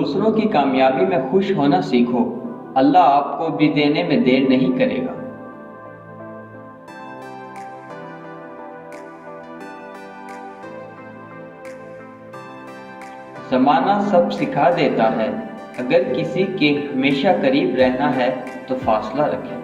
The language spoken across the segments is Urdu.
دوسروں کی کامیابی میں خوش ہونا سیکھو، اللہ آپ کو بھی دینے میں دیر نہیں کرے گا۔ زمانہ سب سکھا دیتا ہے، اگر کسی کے ہمیشہ قریب رہنا ہے تو فاصلہ رکھیں۔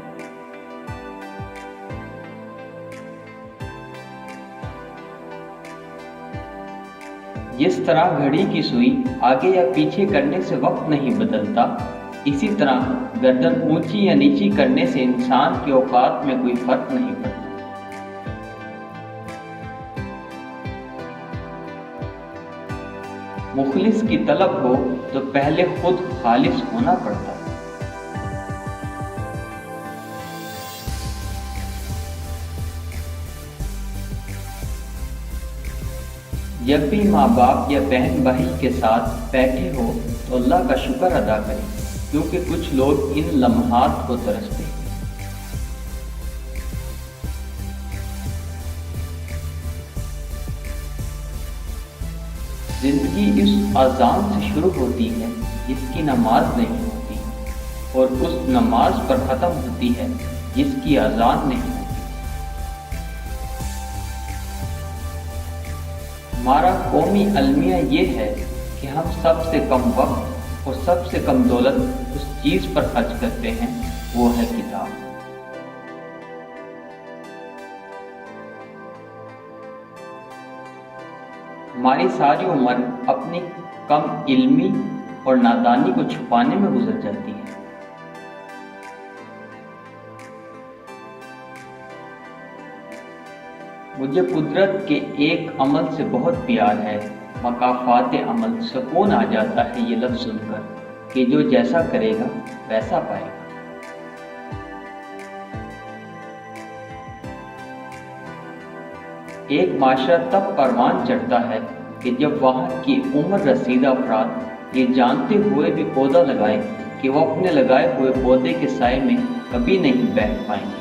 جس طرح گھڑی کی سوئی آگے یا پیچھے کرنے سے وقت نہیں بدلتا، اسی طرح گردن اونچی یا نیچی کرنے سے انسان کے اوقات میں کوئی فرق نہیں پڑتا۔ مخلص کی طلب ہو تو پہلے خود خالص ہونا پڑتا ہے۔ جب بھی ماں باپ یا بہن بھائی کے ساتھ بیٹھے ہو تو اللہ کا شکر ادا کریں، کیونکہ کچھ لوگ ان لمحات کو ترستے ہیں۔ زندگی اس اذان سے شروع ہوتی ہے جس کی نماز نہیں ہوتی، اور اس نماز پر ختم ہوتی ہے جس کی اذان نہیں ہوتی۔ ہمارا قومی المیہ یہ ہے کہ ہم سب سے کم وقت اور سب سے کم دولت اس چیز پر خرچ کرتے ہیں، وہ ہے کتاب۔ ہماری ساری عمر اپنی کم علمی اور نادانی کو چھپانے میں گزر جاتی ہے۔ مجھے قدرت کے ایک عمل سے بہت پیار ہے، مکافات عمل۔ سکون آ جاتا ہے یہ لفظ سن کر کہ جو جیسا کرے گا ویسا پائے گا۔ ایک معاشرہ تب پروان چڑھتا ہے کہ جب وہاں کی عمر رسیدہ افراد یہ جانتے ہوئے بھی پودا لگائیں کہ وہ اپنے لگائے ہوئے پودے کے سائے میں کبھی نہیں بیٹھ پائیں گے۔